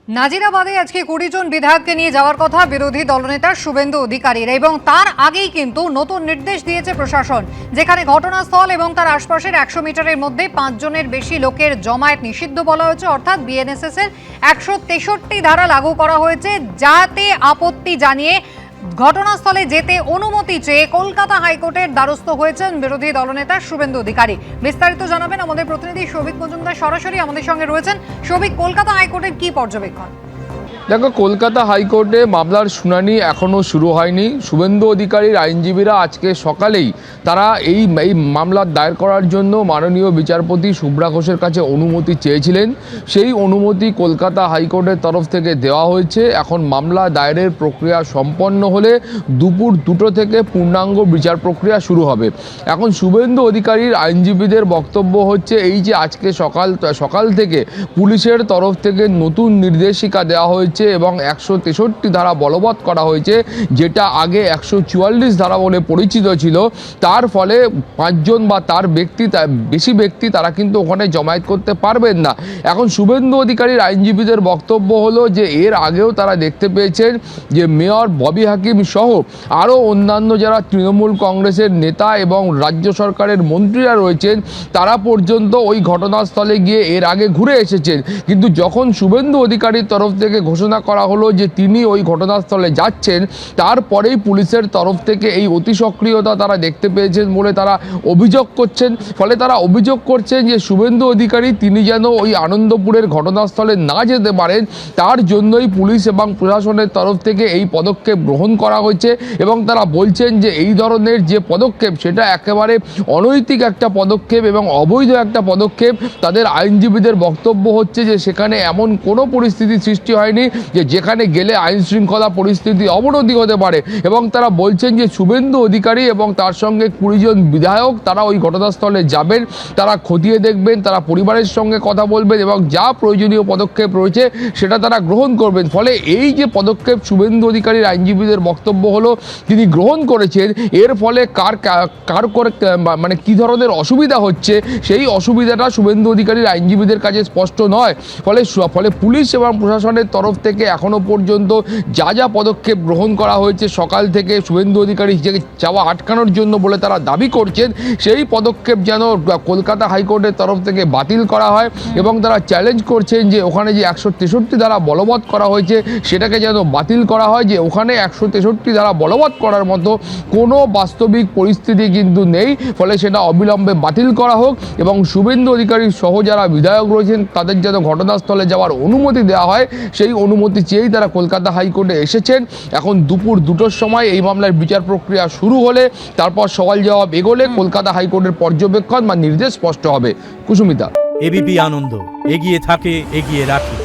নাজিরাবাদে আজকে ২০ জন বিধায়ককে নিয়ে যাওয়ার কথা বিরোধী দলনেতা শুভেন্দু অধিকারীর, এবং তার আগেই কিন্তু নতুন নির্দেশ দিয়েছে প্রশাসন, যেখানে ঘটনাস্থল এবং তার আশপাশের ১০০ মিটারের মধ্যে ৫ জনের বেশি লোকের জমায়েত নিষিদ্ধ বলা হয়েছে। অর্থাৎ বিএনএসএস এর ১৬৩ ধারা লাগু করা হয়েছে, যাতে আপত্তি জানিয়ে ঘটনাস্থলে যেতে অনুমতি চেয়ে কলকাতা হাইকোর্টের দ্বারস্থ হয়েছেন বিরোধী দলনেতা শুভেন্দু অধিকারী। বিস্তারিত জানাবেন আমাদের প্রতিনিধি সৌভিক মজুমদার, সরাসরি আমাদের সঙ্গে রয়েছেন। সৌভিক, কলকাতা হাইকোর্টের কি পর্যবেক্ষণ? দেখো, কলকাতা হাইকোর্টে মামলার শুনানি এখনও শুরু হয়নি। শুভেন্দু অধিকারীর আইনজীবীরা আজকে সকালেই তারা এই মামলার দায়ের করার জন্য মাননীয় বিচারপতি শুভ্রা ঘোষের কাছে অনুমতি চেয়েছিলেন। সেই অনুমতি কলকাতা হাইকোর্টের তরফ থেকে দেওয়া হয়েছে। এখন মামলা দায়েরের প্রক্রিয়া সম্পন্ন হলে দুপুর 2টো থেকে পূর্ণাঙ্গ বিচার প্রক্রিয়া শুরু হবে। এখন শুভেন্দু অধিকারীর আইনজীবীদের বক্তব্য হচ্ছে এই যে আজকে সকাল থেকে পুলিশের তরফ থেকে নতুন নির্দেশিকা দেওয়া হয়েছে এবং ১৬৩ ধারা বলবৎ করা হয়েছে, যেটা আগে ১৪৪ ধারা বলে পরিচিত ছিল। তার ফলে ৫ জন বা তার বেশি ব্যক্তি তারা কিন্তু ওখানে জমায়েত করতে পারবেন না। এখন শুভেন্দু অধিকারীর আইনজীবীদের বক্তব্য হলো যে এর আগেও তারা দেখতে পেয়েছেন যে মেয়র ববি হাকিম সহ আরও অন্যান্য যারা তৃণমূল কংগ্রেসের নেতা এবং রাজ্য সরকারের মন্ত্রীরা রয়েছেন, তারা পর্যন্ত ওই ঘটনাস্থলে গিয়ে এর আগে ঘুরে এসেছেন। কিন্তু যখন শুভেন্দু অধিকারীর তরফ থেকে ঘোষণা করা হলো যে তিনি ওই ঘটনাস্থলে যাচ্ছেন, তারপরেই পুলিশের তরফ থেকে এই অতি সক্রিয়তা তারা দেখতে পেয়েছেন বলে তারা অভিযোগ করছেন। ফলে তারা অভিযোগ করছেন যে শুভেন্দু অধিকারী তিনি যেন ওই আনন্দপুরের ঘটনাস্থলে না যেতে পারেন, তার জন্যই পুলিশ এবং প্রশাসনের তরফ থেকে এই পদক্ষেপ গ্রহণ করা হয়েছে। এবং তারা বলছেন যে এই ধরনের যে পদক্ষেপ সেটা একেবারে অনৈতিক একটা পদক্ষেপ এবং অবৈধ একটা পদক্ষেপ। তাদের আইনজীবীদের বক্তব্য হচ্ছে যে সেখানে এমন কোনো পরিস্থিতি সৃষ্টি হয়নি যে যেখানে গেলে আইন শৃঙ্খলা পরিস্থিতি অবনতি হতে পারে। এবং তারা বলছেন যে শুভেন্দু অধিকারী এবং তার সঙ্গে ২০ জন বিধায়ক তারা ওই ঘটনাস্থলে যাবেন, তারা খতিয়ে দেখবেন, তারা পরিবারের সঙ্গে কথা বলবেন এবং যা প্রয়োজনীয় পদক্ষেপ রয়েছে সেটা তারা গ্রহণ করবেন। ফলে এই যে পদক্ষেপ শুভেন্দু অধিকারীর আইনজীবীদের বক্তব্য হলো তিনি গ্রহণ করেছেন, এর ফলে কার করে মানে কী ধরনের অসুবিধা হচ্ছে সেই অসুবিধাটা শুভেন্দু অধিকারীর আইনজীবীদের কাছে স্পষ্ট নয়। ফলে পুলিশ এবং প্রশাসনের তরফ থেকে এখনো পর্যন্ত যা পদক্ষেপ গ্রহণ করা হয়েছে সকাল থেকে শুভেন্দু অধিকারী যাওয়া আটকানোর জন্য বলে তারা দাবি করছেন, সেই পদক্ষেপ যেন কলকাতা হাইকোর্টের তরফ থেকে বাতিল করা হয়। এবং তারা চ্যালেঞ্জ করছেন যে ওখানে যে ১৬৩ ধারা বলবৎ করা হয়েছে সেটাকে যেন বাতিল করা হয়, যে ওখানে ১৬৩ ধারা বলবৎ করার মতো কোনো বাস্তবিক পরিস্থিতি কিন্তু নেই। ফলে সেটা অবিলম্বে বাতিল করা হোক এবং শুভেন্দু অধিকারী সহ যারা বিধায়ক রয়েছেন তাদের যেন ঘটনাস্থলে যাওয়ার অনুমতি দেওয়া হয়, সেই অনুমতি চেয়েই তারা কলকাতা হাইকোর্টে এসেছেন। এখন দুপুর 2টোর সময় এই মামলার বিচার প্রক্রিয়া শুরু হলে তারপর সওয়াল জবাব এগোলে কলকাতা হাইকোর্টের পর্যবেক্ষণ বা নির্দেশ স্পষ্ট হবে। কুসুমিতা, এবিপি আনন্দ, এগিয়ে থাকে, এগিয়ে রাখে।